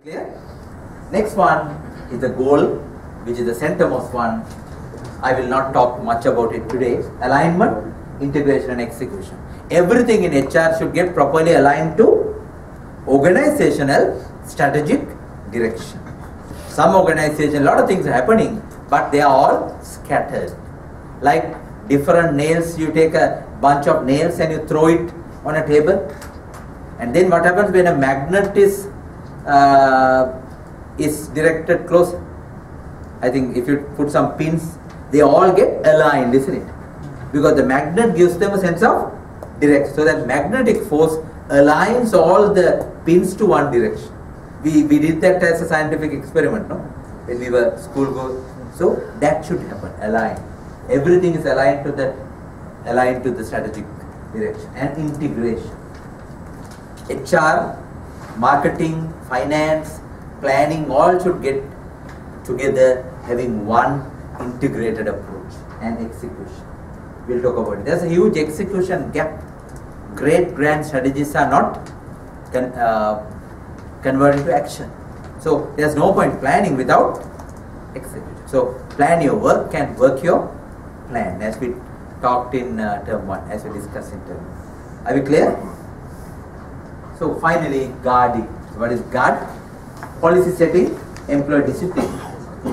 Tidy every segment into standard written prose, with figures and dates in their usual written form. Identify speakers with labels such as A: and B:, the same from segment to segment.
A: Clear? Next one is the goal, which is the centermost one. I will not talk much about it today. Alignment, integration and execution. Everything in HR should get properly aligned to organizational strategic direction. Some organization, a lot of things are happening, but they are all scattered. Like different nails, you take a bunch of nails and you throw it on a table. And then what happens when a magnet is directed close? I think if you put some pins, they all get aligned, isn't it? Because the magnet gives them a sense of direction. So that magnetic force aligns all the pins to one direction. We did that as a scientific experiment, no? When we were school goers. So that should happen, align. Everything is aligned to the strategic direction and integration. HR, marketing, finance, planning, all should get together having one integrated approach and execution. We'll talk about it. There's a huge execution gap. Great grand strategies are not converted to action. So there's no point planning without execution. So plan your work and work your plan, as we talked in term 1, as we discussed in term 1. Are we clear? So finally, guarding. What is guard? Policy setting, employee discipline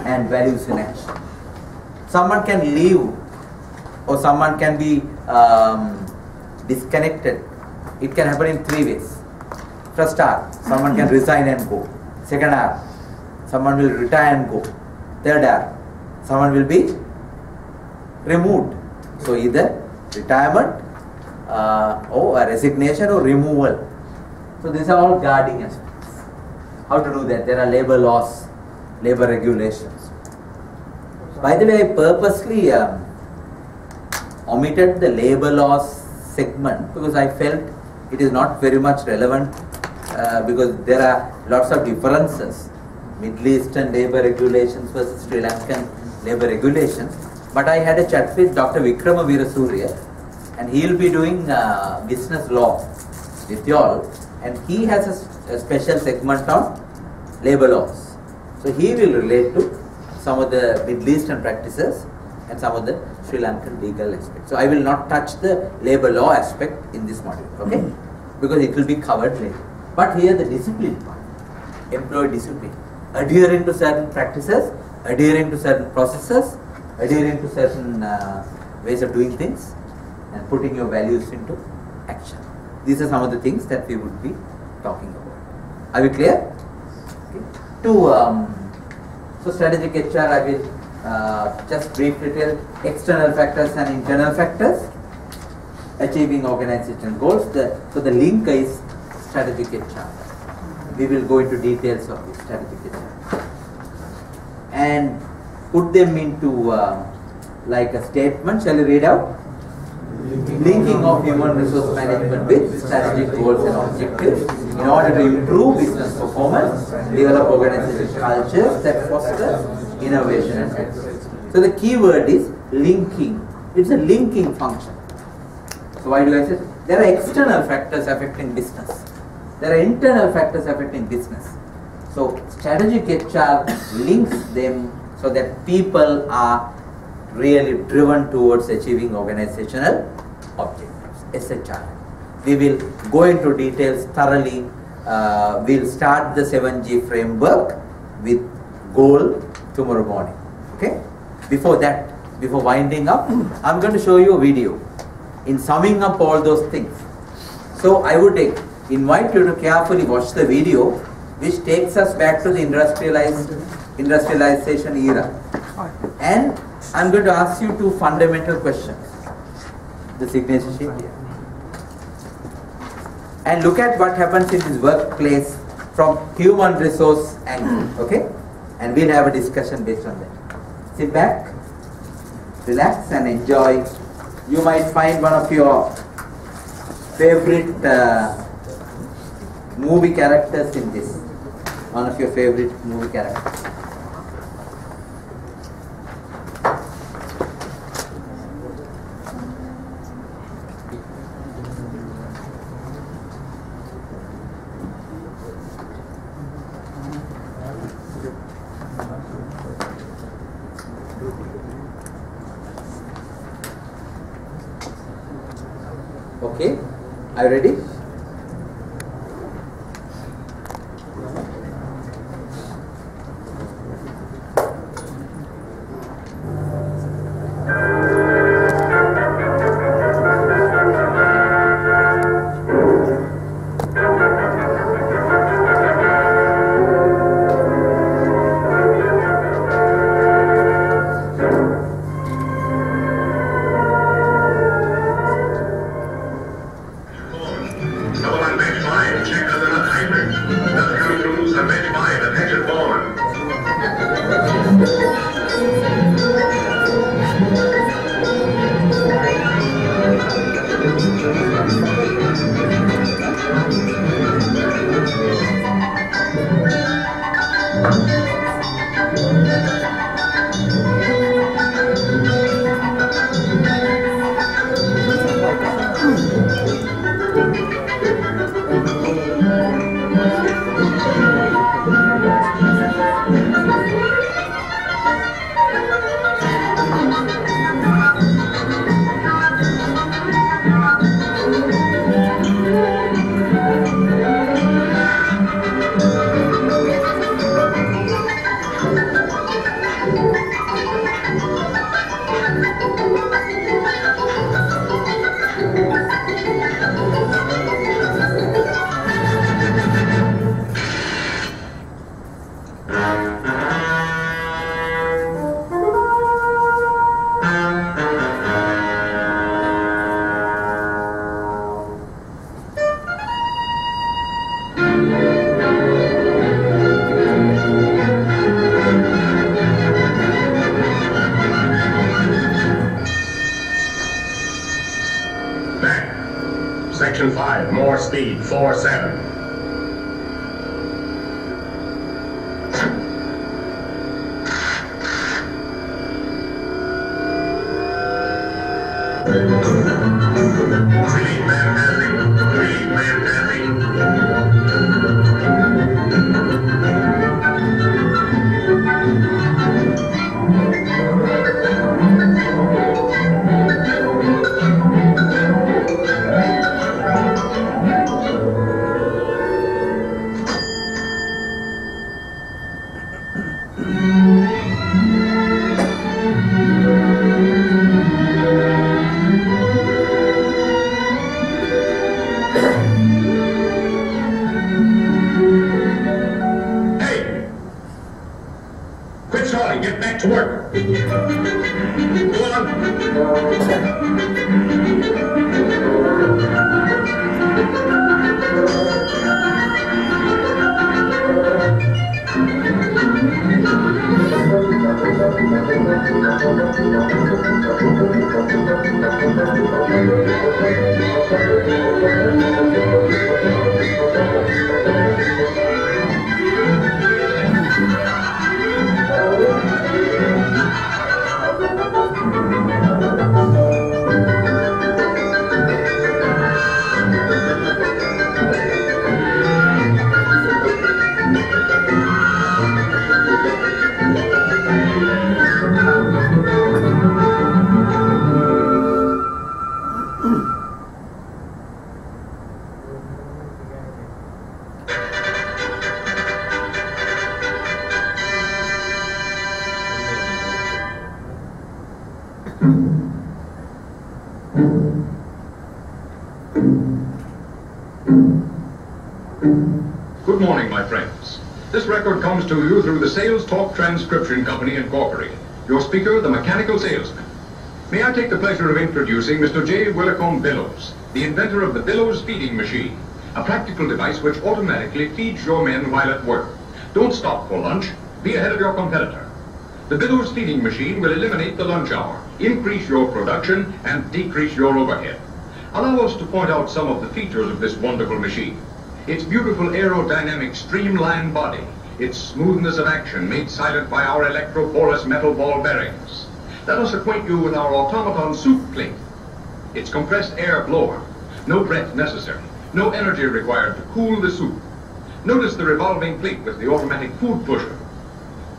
A: and values in action. Someone can leave or someone can be disconnected. It can happen in 3 ways. First R, someone can resign and go. Second R, someone will retire and go. Third R, someone will be removed. So either retirement or a resignation or removal. So these are all guarding aspects. How to do that? There are labor laws, labor regulations. By the way, I purposely omitted the labor laws segment because I felt it is not very much relevant because there are lots of differences. Middle Eastern labor regulations versus Sri Lankan labor regulations. But I had a chat with Dr. Vikrama Veerasurya and he will be doing business law with you all. And he has a special segment on labor laws. So he will relate to some of the Middle Eastern practices and some of the Sri Lankan legal aspects. So I will not touch the labor law aspect in this module, okay? Because it will be covered later. But here the discipline part, employee discipline, adhering to certain practices, adhering to certain processes, adhering to certain ways of doing things and putting your values into action. These are some of the things that we would be talking about. Are we clear? Okay. So strategic HR, I will just briefly tell external factors and internal factors, achieving organizational goals. So the link is strategic HR. We will go into details of this strategic HR and put them into like a statement. Shall we read out? Linking of human resource management with strategic goals and objectives in order to improve business performance, develop organizational cultures that foster innovation and excellence. So the key word is linking. It's a linking function. So why do I say there are external factors affecting business? There are internal factors affecting business. So strategic HR links them so that people are really driven towards achieving organizational objectives, SHR. We will go into details thoroughly. We'll start the 7G framework with goal tomorrow morning. Okay? Before that, before winding up, I'm going to show you a video in summing up all those things. So I would invite you to carefully watch the video which takes us back to the industrialization era. And I'm going to ask you 2 fundamental questions. The signature sheet here. And look at what happens in this workplace from human resource angle. Okay? And we'll have a discussion based on that. Sit back, relax and enjoy. You might find one of your favorite movie characters in this. One of your favorite movie characters. Okay, are you ready?
B: Section 5, more speed, 4-7. Relief man passing. Relief man get back to work. Go Good morning, my friends. This record comes to you through the Sales Talk Transcription Company, Incorporated. Your speaker, the mechanical salesman. May I take the pleasure of introducing Mr. J. Willicombe Billows, the inventor of the Billows feeding machine, a practical device which automatically feeds your men while at work. Don't stop for lunch. Be ahead of your competitor. The Billows feeding machine will eliminate the lunch hour, increase your production, and decrease your overhead. Allow us to point out some of the features of this wonderful machine. Its beautiful aerodynamic streamlined body, its smoothness of action made silent by our electroporous metal ball bearings. Let us acquaint you with our automaton soup plate. Its compressed air blower, no breath necessary, no energy required to cool the soup. Notice the revolving plate with the automatic food pusher.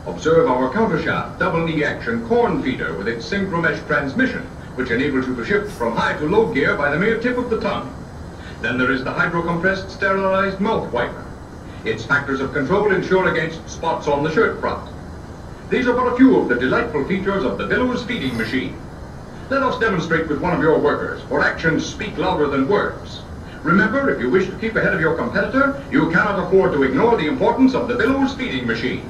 B: Observe our countershaft double knee action corn feeder with its synchromesh transmission, which enables you to shift from high to low gear by the mere tip of the tongue. Then there is the hydro-compressed sterilized mouth wiper. Its factors of control ensure against spots on the shirt front. These are but a few of the delightful features of the Billows feeding machine. Let us demonstrate with one of your workers, for actions speak louder than words. Remember, if you wish to keep ahead of your competitor, you cannot afford to ignore the importance of the Billows feeding machine.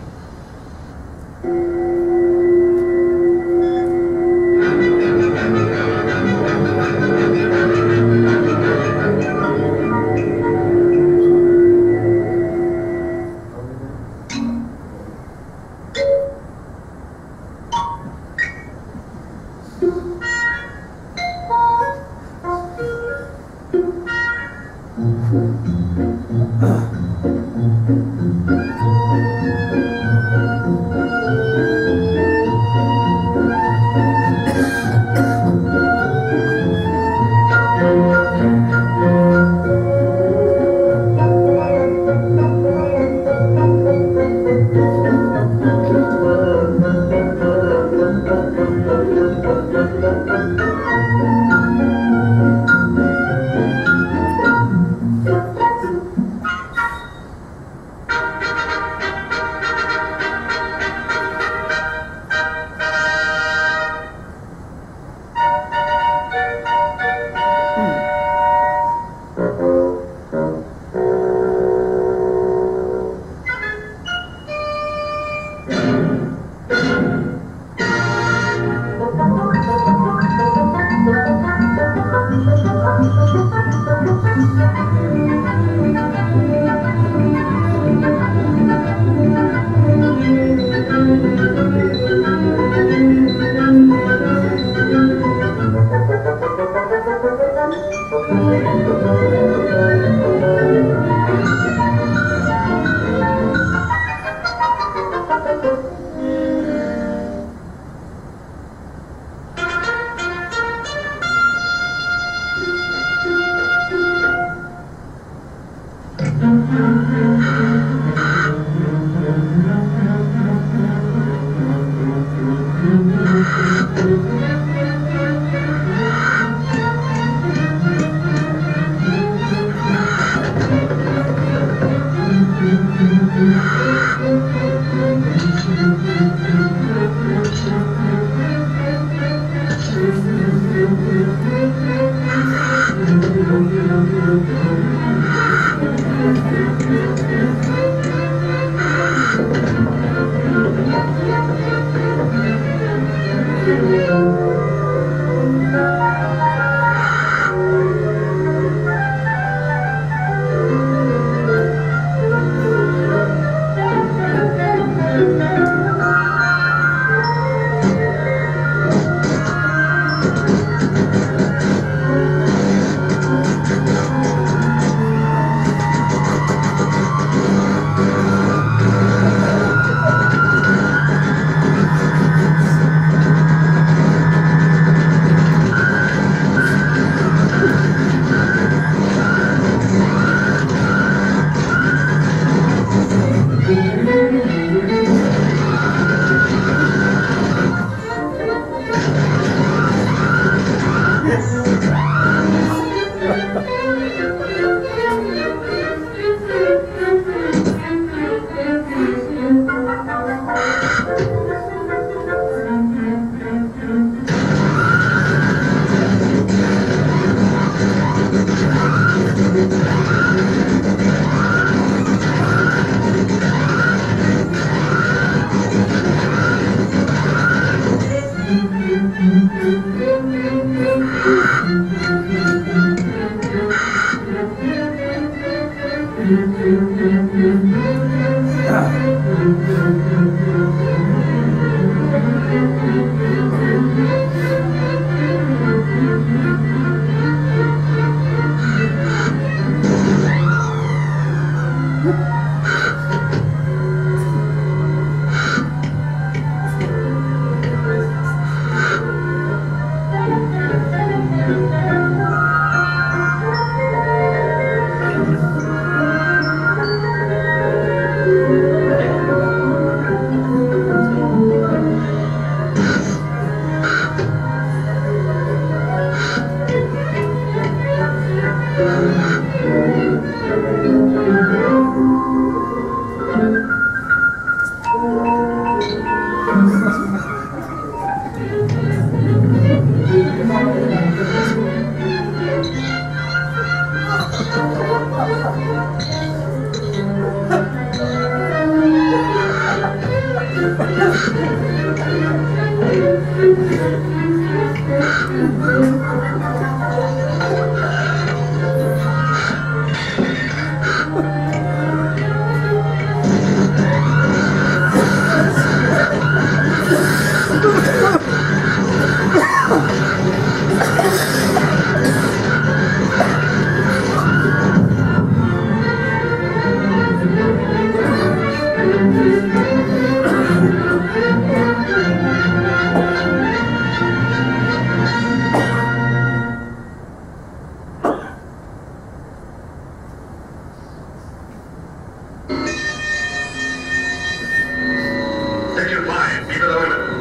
B: Section 5, keep it the limit.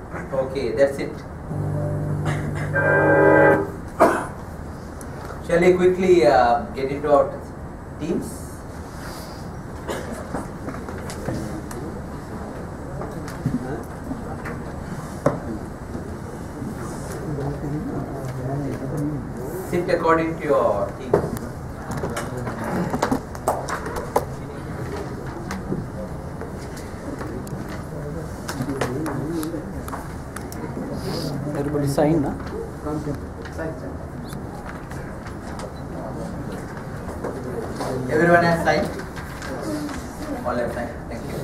A: Okay, that's it. Shall we quickly get into our teams? Sit according to your team.
C: Everybody sign, na?
A: Everyone has signed? All have signed. Thank you.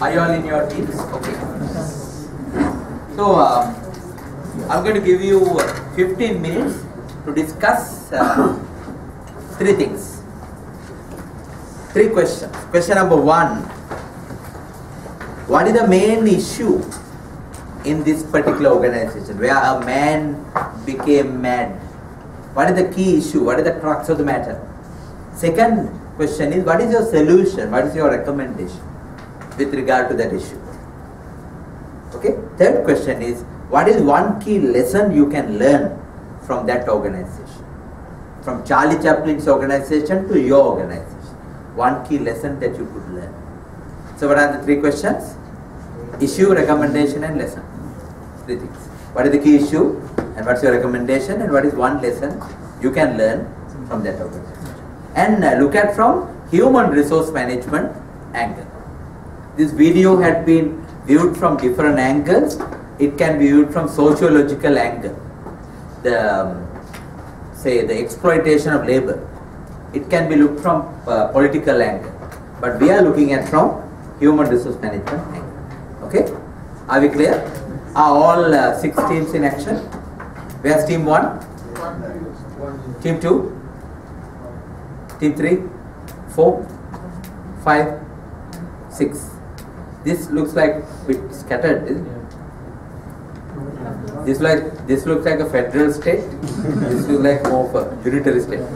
A: Are you all in your teams? Okay. So, I'm going to give you 15 minutes to discuss 3 things. 3 questions. Question number 1. What is the main issue in this particular organization where a man became mad? What is the key issue? What is the crux of the matter? Second question is, what is your solution? What is your recommendation with regard to that issue? Okay. Third question is, what is one key lesson you can learn from that organization? From Charlie Chaplin's organization to your organization. One key lesson that you could learn. So what are the 3 questions? Issue, recommendation and lesson. 3 things. What is the key issue and what's your recommendation and what is one lesson you can learn from that organization. And look at from human resource management angle. This video had been viewed from different angles. It can be viewed from sociological angle. Say the exploitation of labor. It can be looked from political angle. But we are looking at from human resource management angle. Okay? Are we clear? Are all 6 teams in action? Where's team 1? Team 2? Team 3? 4? 5? 6? This looks like a bit scattered, isn't it? This looks like a federal state. This looks like more of a unitary state.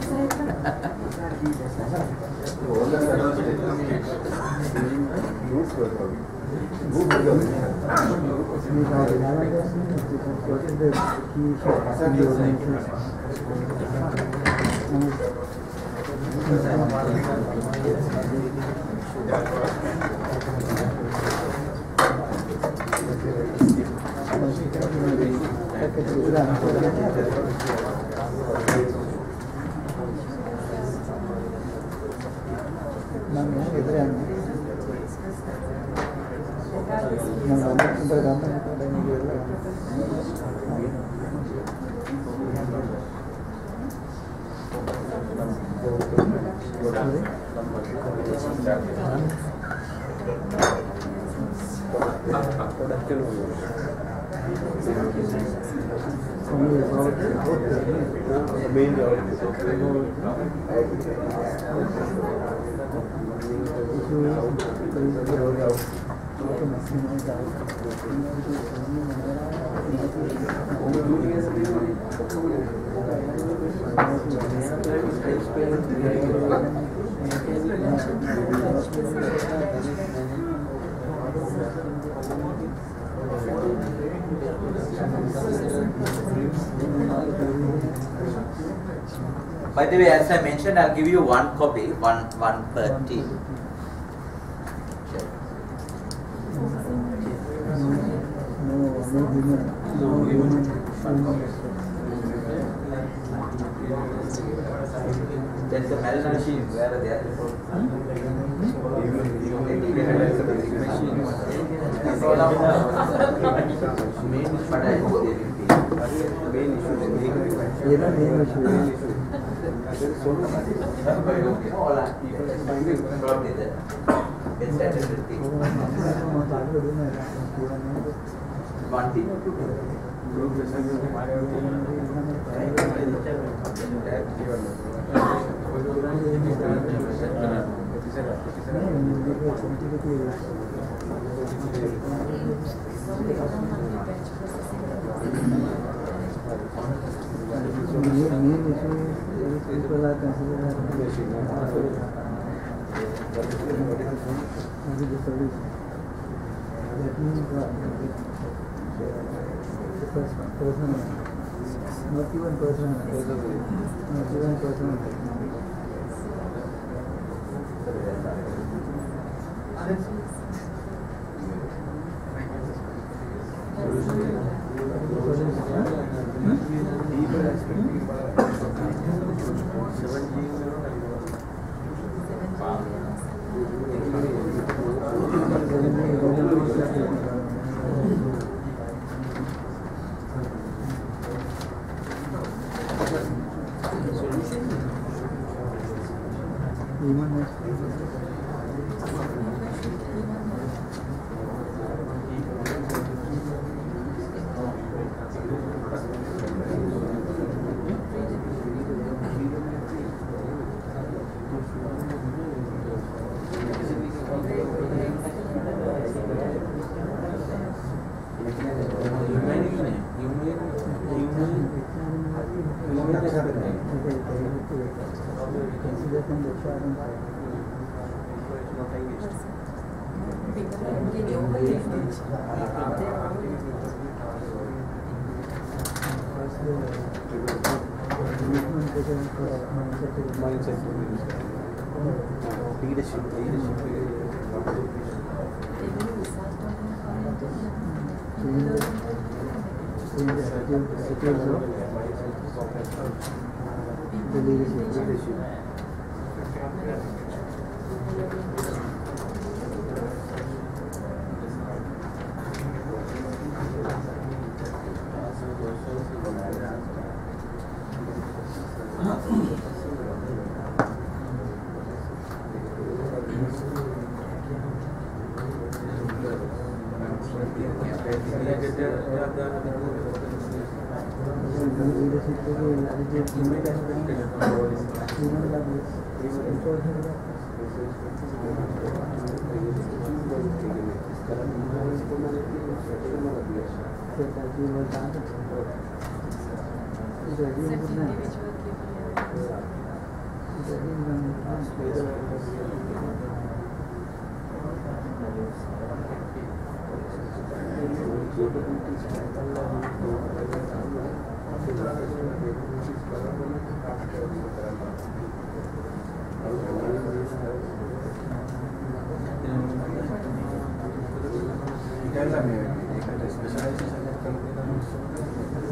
A: By the way, as I mentioned, I'll give you 1 copy, one per team. There's a malnutrition where are they? But I hope they will One team or 2 teams?
C: People are considered as what is the solution? That means what? Personal, not even personal, not even personal technology.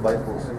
D: By force.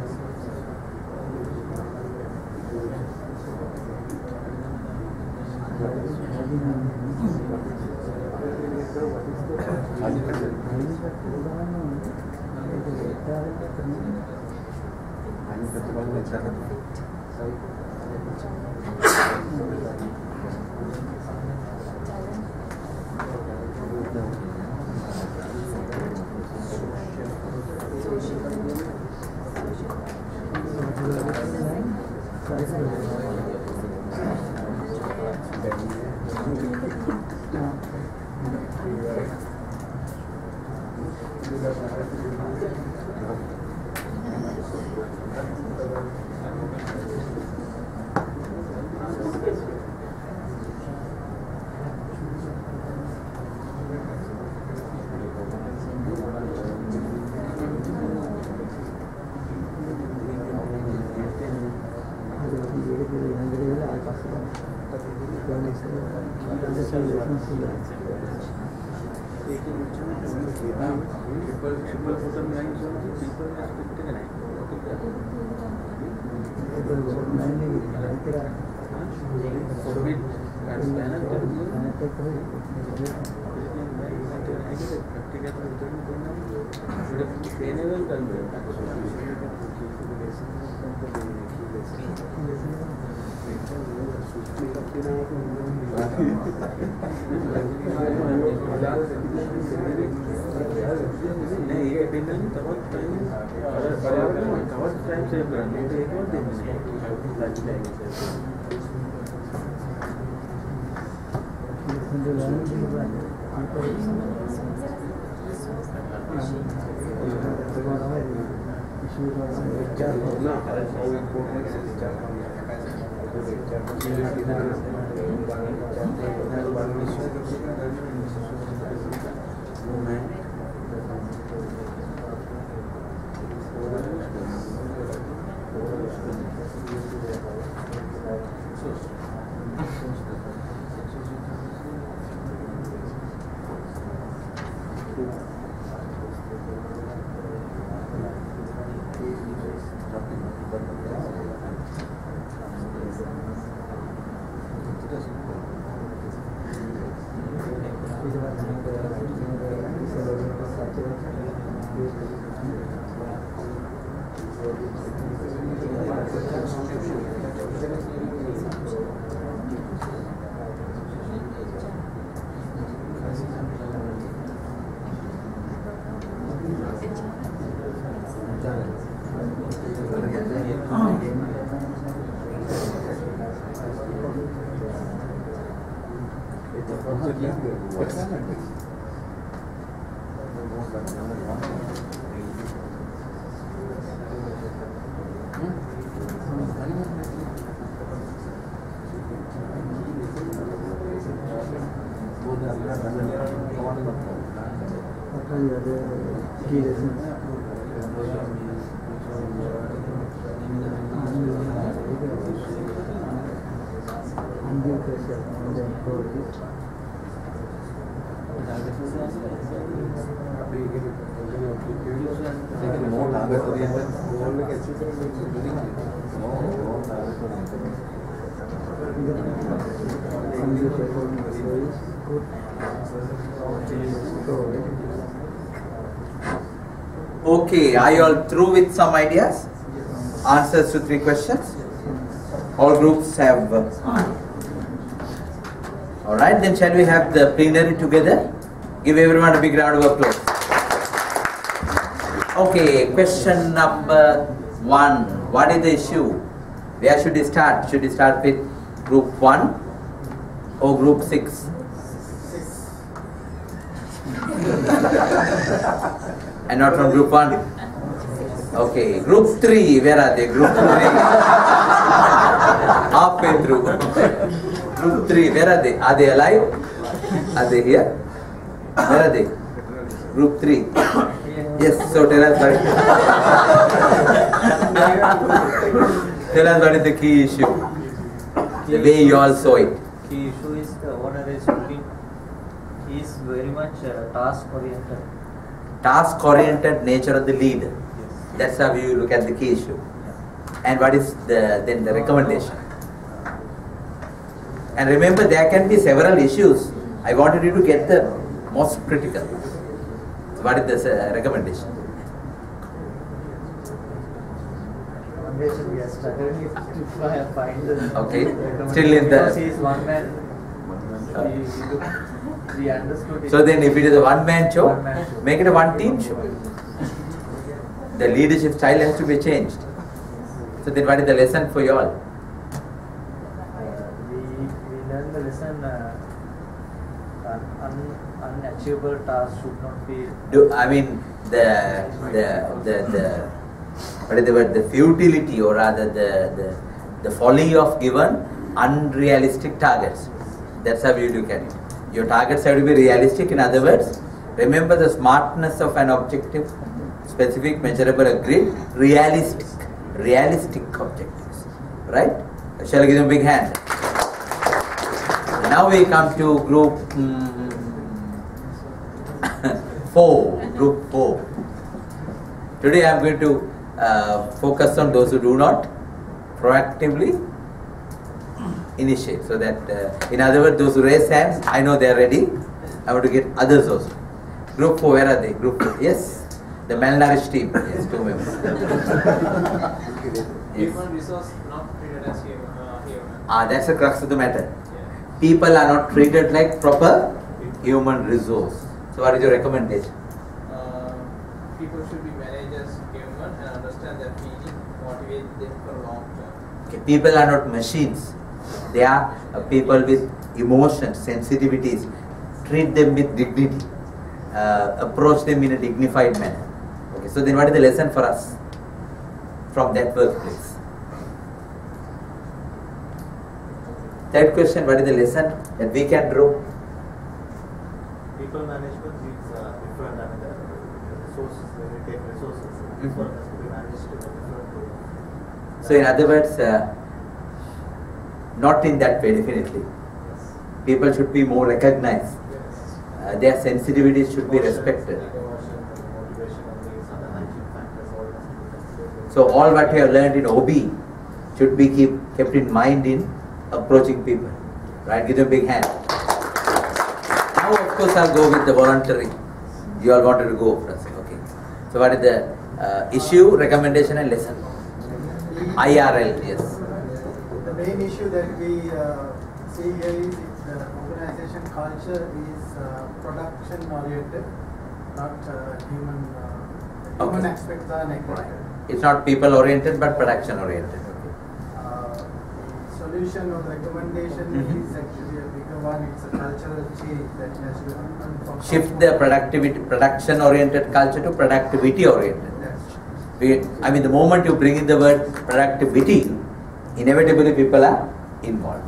A: Okay, are you all through with some ideas? Answers to 3 questions? All groups have. Alright, then shall we have the plenary together? Give everyone a big round of applause. Okay, question number 1. What is the issue? Where should we start? Should we start with group 1 or group 6? And not from group 1? Okay, group 3, where are they? Group 3. Halfway through. Group 3, where are they? Are they alive? Are they here? Where are they? Group 3. Yes, so tell us what is the key issue. The way you all saw it.
D: Key issue is the owner is looking, he is very much task oriented.
A: Task oriented nature of the leader.
D: Yes.
A: That's how you look at the key issue. And what is then the recommendation? And remember, there can be several issues. I wanted you to get the most critical. So what is the recommendation?
D: We are struggling to find the
A: Okay, still in the.
D: because he is one man. We understood it.
A: So then, if it is a one-man show,
D: One-man show.
A: make it a one-team show. The leadership style has to be changed. So then, what is the lesson for you all?
D: We learned the lesson. Unachievable tasks should not be.
A: What is the word? The futility, or rather the folly of given unrealistic targets. That's how you look at it. Your targets have to be realistic. In other words, remember the smartness of an objective, specific, measurable, agreed, realistic objectives. Right? Shall I give them a big hand? Now we come to group 4. Group 4. Today I am going to focus on those who do not proactively initiate. So that, in other words, those who raise hands, I know they are ready. I want to get others also. Group 4, where are they? Group 4. Yes, the malnourished team. Yes, 2 members. Yes.
E: Human resource not treated as human.
A: That's the crux of the matter.
E: Yeah.
A: People are not treated like proper human resource. So, what is your recommendation?
E: People should be managed as human and understand their feeling, motivate them for long term.
A: Okay, people are not machines. They are people with emotions, sensitivities. Treat them with dignity. Approach them in a dignified manner. Okay, so then what is the lesson for us from that workplace? Third question, what is the lesson that we can draw?
D: People management is different than the resources. When you take resources,
A: Mhm.
D: it has to be managed in a different way.
A: So in other words, not in that way definitely.
D: Yes.
A: People should be more recognized.
E: Yes.
A: Their sensitivities should be
D: Emotions,
A: respected.
D: emotion, motivation, and these are the hygiene factors. All has to be considered.
A: So all what you have learned in OB should be kept in mind in approaching people. Right? Give them a big hand. Now of course I'll go with the voluntary. You all wanted to go first. Okay. So what is the issue, recommendation and lesson? IRL, yes.
C: The main issue that we see here is the organization culture is production oriented, not human. Human
A: Okay.
C: aspects are neglected.
A: It's not people oriented but production oriented.
C: The solution or the recommendation
A: Mhm.
C: is actually a bigger one. It's a cultural change that has to happen from
A: Shift the production oriented culture to productivity oriented.
C: Yes.
A: I mean, the moment you bring in the word productivity, inevitably people are involved.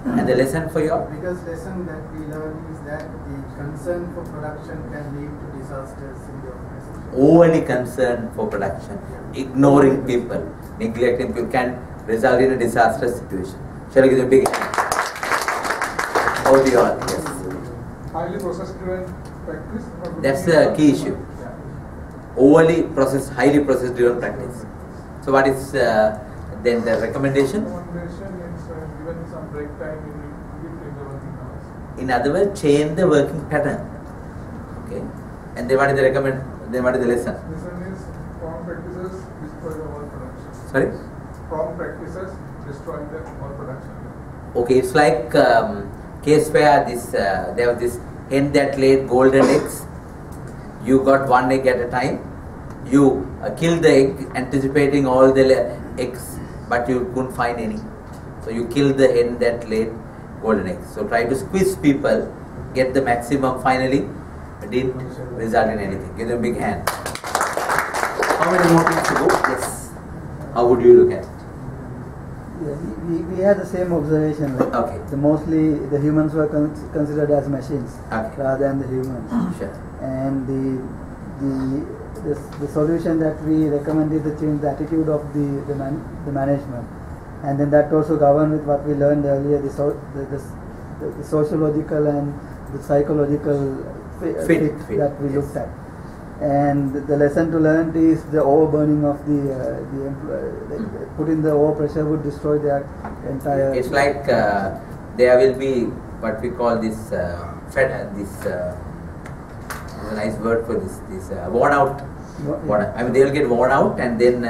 A: And the lesson for you all?
C: The biggest lesson that we learn is that the concern for production can lead to disasters in the organization.
A: Overly concerned for production, ignoring people, neglecting people can result in a disastrous situation. Shall I give a big hand? Over to you all, yes.
F: Highly process-driven practice.
A: That's the key issue. Overly processed, highly process driven practice. So what is then the recommendation?
F: Recommendation is given some break time in between the working hours.
A: In other words, change the working pattern. Okay. And then what is the then what is the lesson?
F: Lesson is wrong practices destroy the whole production.
A: Sorry?
F: Wrong practices destroy the whole production.
A: Okay, it's like case where there was this hen that laid golden eggs. You got one egg at a time. You killed the egg, anticipating all the eggs, but you couldn't find any. So you killed the hen that laid golden eggs. So try to squeeze people, get the maximum. Finally, it didn't result in anything. Give them a big hand. How many more things to go? Yes. How would you look at it?
C: Yeah, we had the same observation. Like
A: Okay.
C: mostly the humans were considered as machines
A: Okay.
C: rather than the humans.
A: Sure.
C: And the solution that we recommended to change the attitude of the management, and then that also governed with what we learned earlier, the sociological and the psychological fit that we looked at. And the lesson to learn is the overburning of the employee. Putting the overpressure would destroy their entire.
A: It's like there will be what we call this there's a nice word for this worn out. I mean, they will get worn out, and then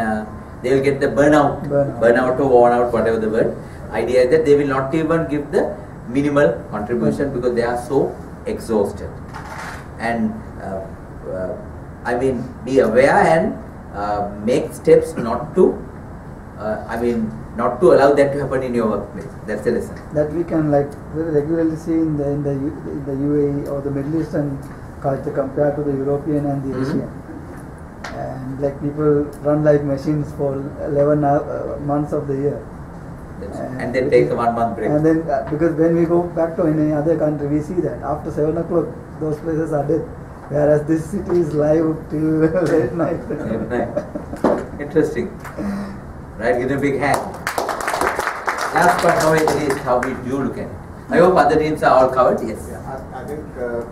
A: they will get the burnout or worn out, whatever the word. Idea is that they will not even give the minimal contribution because they are so exhausted. And I mean, be aware and make steps not to. Not to allow that to happen in your workplace. That's the lesson.
C: That we can very regularly see in the UAE or the Middle Eastern culture compared to the European and the Asian. And people run like machines for 11 months of the year.
A: And then take a 1 month break.
C: And then because when we go back to any other country, we see that after 7 o'clock those places are dead. Whereas this city is live till late night.
A: Late night. Interesting. Right, give them a big hand. Last but not least, how did you look at it? I hope other teams are all covered. Yes.
G: Yeah, I think the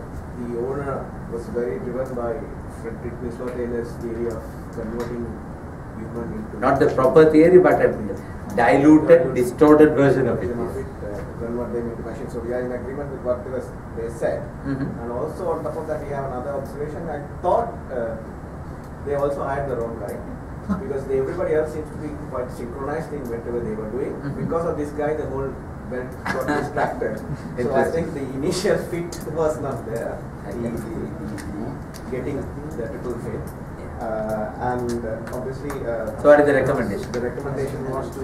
G: owner was very driven by Frederick Winslow Taylor's theory of converting human into
A: Not the proper theory, but a diluted, distorted version of it.
G: Convert them into machines. So we are in agreement with what they said.
A: Mhm.
G: And also on top of that, we have another observation. I thought they also had the wrong guy. Because everybody else seems to be quite synchronized in whatever they were doing. Because of this guy, the whole belt got distracted. So I think the initial fit was not there. Getting the triple fit. And obviously,
A: So what is the recommendation?
G: the recommendation was to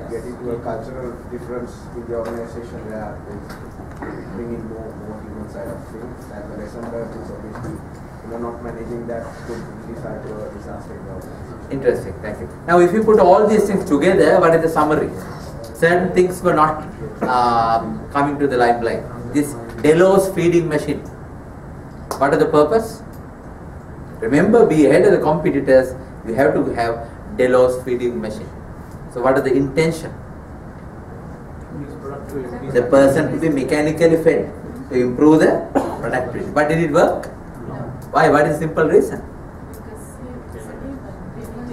G: get into a cultural difference in the organization where they bring in more human side of things. And the lesson learned is obviously not managing that could decide to a disaster in the organization.
A: Interesting, thank you. Now if you put all these things together, what is the summary? certain things were not coming to the limelight. This Delos feeding machine. What is the purpose? Remember, be ahead of the competitors. You have to have Delos feeding machine. So what is the intention? The person to be mechanically fed to improve the productivity. But did it work? Why? What is the simple reason?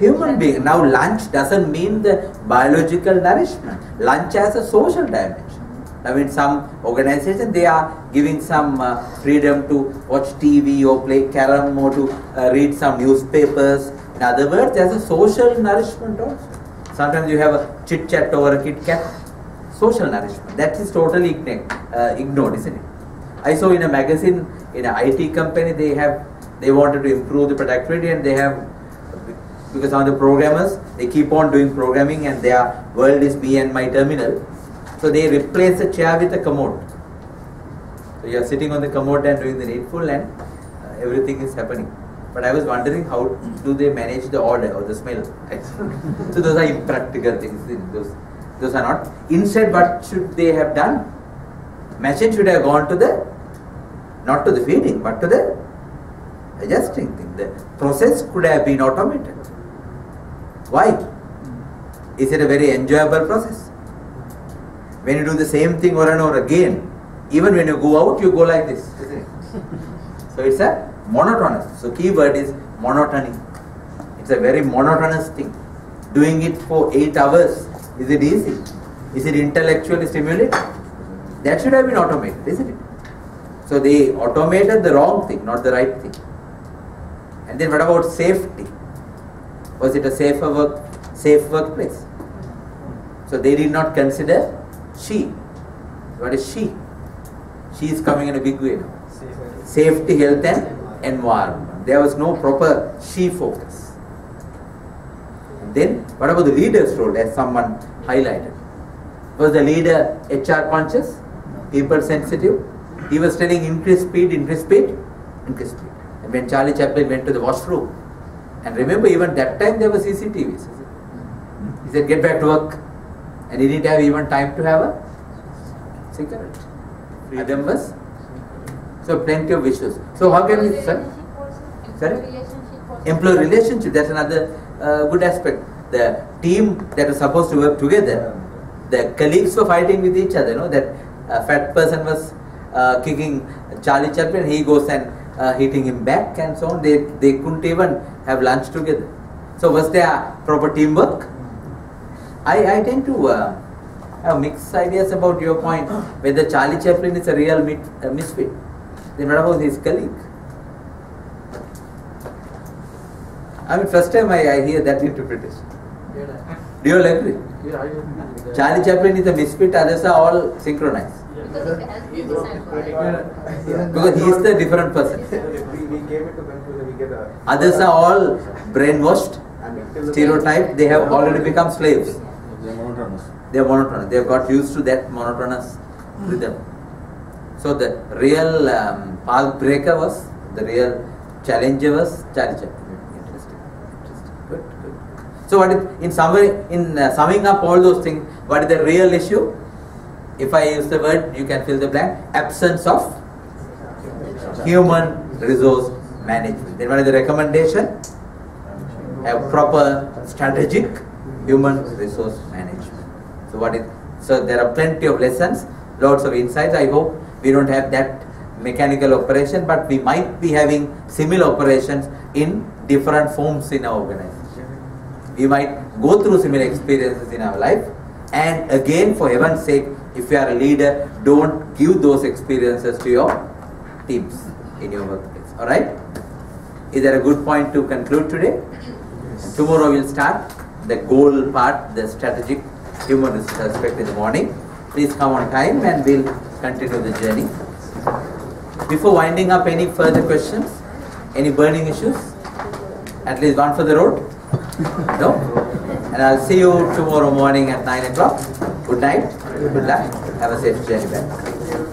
A: Human being. Now lunch doesn't mean the biological nourishment. Lunch has a social dimension. Now in some organization they are giving some freedom to watch TV or play carom or to read some newspapers. In other words, there's a social nourishment also. Sometimes you have a chit chat over a Kit Kat. Social nourishment. That is totally ignored, isn't it? I saw in a magazine, in an IT company, they wanted to improve the productivity, and they have, because some of the programmers, they keep on doing programming and their world is me and my terminal. So they replace the chair with a commode. So you are sitting on the commode and doing the needful, and everything is happening. But I was wondering, how do they manage the odor or the smell? So those are impractical things. Those are not. Instead, what should they have done? Machine should have gone to the, not to the feeding, but to the adjusting thing. The process could have been automated. Why? Is it a very enjoyable process? When you do the same thing over and over again, even when you go out, you go like this, isn't it? So it's a monotonous. So keyword is monotony. It's a very monotonous thing. Doing it for 8 hours, is it easy? Is it intellectually stimulating? That should have been automated, isn't it? So they automated the wrong thing, not the right thing. And then what about safety? Was it a safe workplace? So they did not consider she. What is she? She is coming in a big way now. Safety, health and environment. There was no proper she focus. And then what about the leader's role, as someone highlighted? Was the leader HR conscious? People sensitive? He was telling increase speed, increase speed, increase speed. And when Charlie Chaplin went to the washroom, and remember, even that time there were CCTVs. He said, get back to work. And he didn't have even time to have a cigarette. Freedom was. So plenty of issues. So how can we, sorry? Employee relationship, that's another good aspect. The team that was supposed to work together, the colleagues were fighting with each other. You know, that fat person was kicking Charlie Chaplin, he goes and hitting him back and so on. They couldn't even have lunch together. So was there proper teamwork? I tend to have mixed ideas about your point, whether Charlie Chaplin is a real misfit. Then what about his colleague? I mean, first time I hear that interpretation. Do you all agree?
F: Yeah, I agree.
A: Charlie Chaplin is a misfit, others are all synchronized.
H: Because it has been designed for it.
A: Because he is the different person.
G: We came into conclusion, we get a...
A: Others are all brainwashed, stereotyped, they have already become slaves.
I: They are monotonous.
A: They are monotonous. They have got used to that monotonous rhythm. So the real path breaker was, the real challenger was Charlie Chaplin. Interesting. Good. So what is, in summary, in summing up all those things, what is the real issue? If I use the word, you can fill the blank. Absence of human resource management. Then what is the recommendation? Have proper strategic human resource management. So there are plenty of lessons, lots of insights. I hope we don't have that mechanical operation, but we might be having similar operations in different forms in our organization. We might go through similar experiences in our life, and again, for heaven's sake, if you are a leader, don't give those experiences to your teams in your workplace. Alright? Is that a good point to conclude today? And tomorrow we'll start the goal part, the strategic human resource aspect in the morning. Please come on time and we'll continue the journey. Before winding up, any further questions? Any burning issues? At least one for the road? No? And I'll see you tomorrow morning at 9 o'clock. Good night. Good luck. Have a safe journey back.